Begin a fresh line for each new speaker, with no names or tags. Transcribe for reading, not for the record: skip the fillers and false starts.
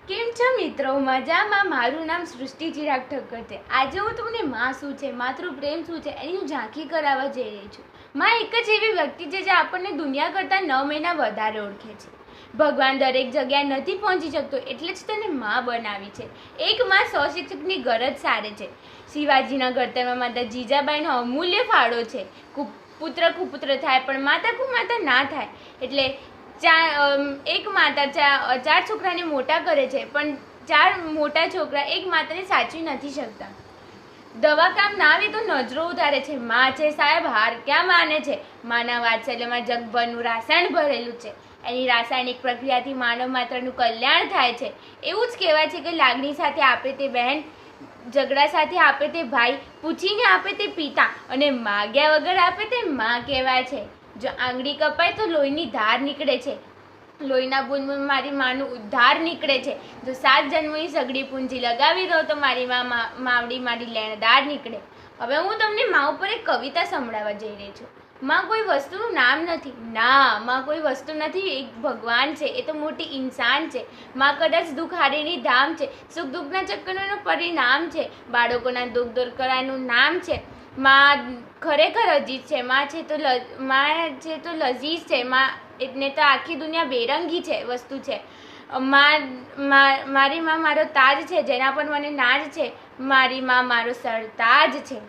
કેમ છો મિત્રો? મજામાં. મારું નામ સૃષ્ટિ ચિરાગ ઠક્કર છે. આજે હું તમને માં શું છે, માતૃ પ્રેમ શું છે એની હું ઝાંખી કરાવવા જઈ રહી છું. માં એક જ એવી વ્યક્તિ છે જે આપણને દુનિયા કરતાં 9 મહિના વધારે ઓળખે છે. ભગવાન દરેક જગ્યાએ નથી પહોંચી શકતો એટલે જ તેને માં બનાવી છે. એક માં 100 શિક્ષકની ગરજ સારે છે. શિવાજીના ઘડતરમાં માતા જીજાબાઈનો અમૂલ્ય ફાળો છે. પુત્ર કુપુત્ર થાય પણ માતા કુમાતા ના થાય. એટલે એક માતા 4 છોકરાને મોટા કરે છે પણ 4 મોટા છોકરા એક માતાને સાચવી નથી શકતા. દવા કામ ના આવે તો નજરો ઉતારે છે. માં છે સાહેબ, હાર ક્યાં માને છે? માના વાત્સલ્યમાં જગભરનું રાસાયણ ભરેલું છે. એની રાસાયણિક પ્રક્રિયાથી માનવ માત્રનું કલ્યાણ થાય છે. એવું જ કહેવાય છે કે લાગણી સાથે આપે તે બહેન, ઝઘડા સાથે આપે તે ભાઈ, પૂછીને આપે તે પિતા અને માગ્યા વગર આપે તે માં કહેવાય છે. જો આંગળી કપાય તો લોહીની ધાર નીકળે છે. લોહીના બૂંદ મારી માનું ઉદ્ધાર નીકળે છે. જો 7 જન્મોની સગડી પૂંજી લગાવી દો તો મારી માવડી મારી લેણદાર નીકળે. હવે હું તમને માં ઉપર એક કવિતા સંભળાવવા જઈ રહી છું. માં કોઈ વસ્તુનું નામ નથી. ના, માં કોઈ વસ્તુ નથી, એક ભગવાન છે. એ તો મોટી ઇન્સાન છે. માં કદાચ દુઃખ હારીની ધામ છે. સુખ દુઃખના ચક્કરનું પરિણામ છે. બાળકોના દુઃખ દૂર કરવાનું નામ છે. માં ખરેખર અજીત છે. માં છે તો લજીઝ છે. માં એટલે તો આખી દુનિયા બેરંગી છે વસ્તુ છે. મારી માં મારો તાજ છે, જેના પર મને નાજ છે. મારી માં મારો સરતાજ છે.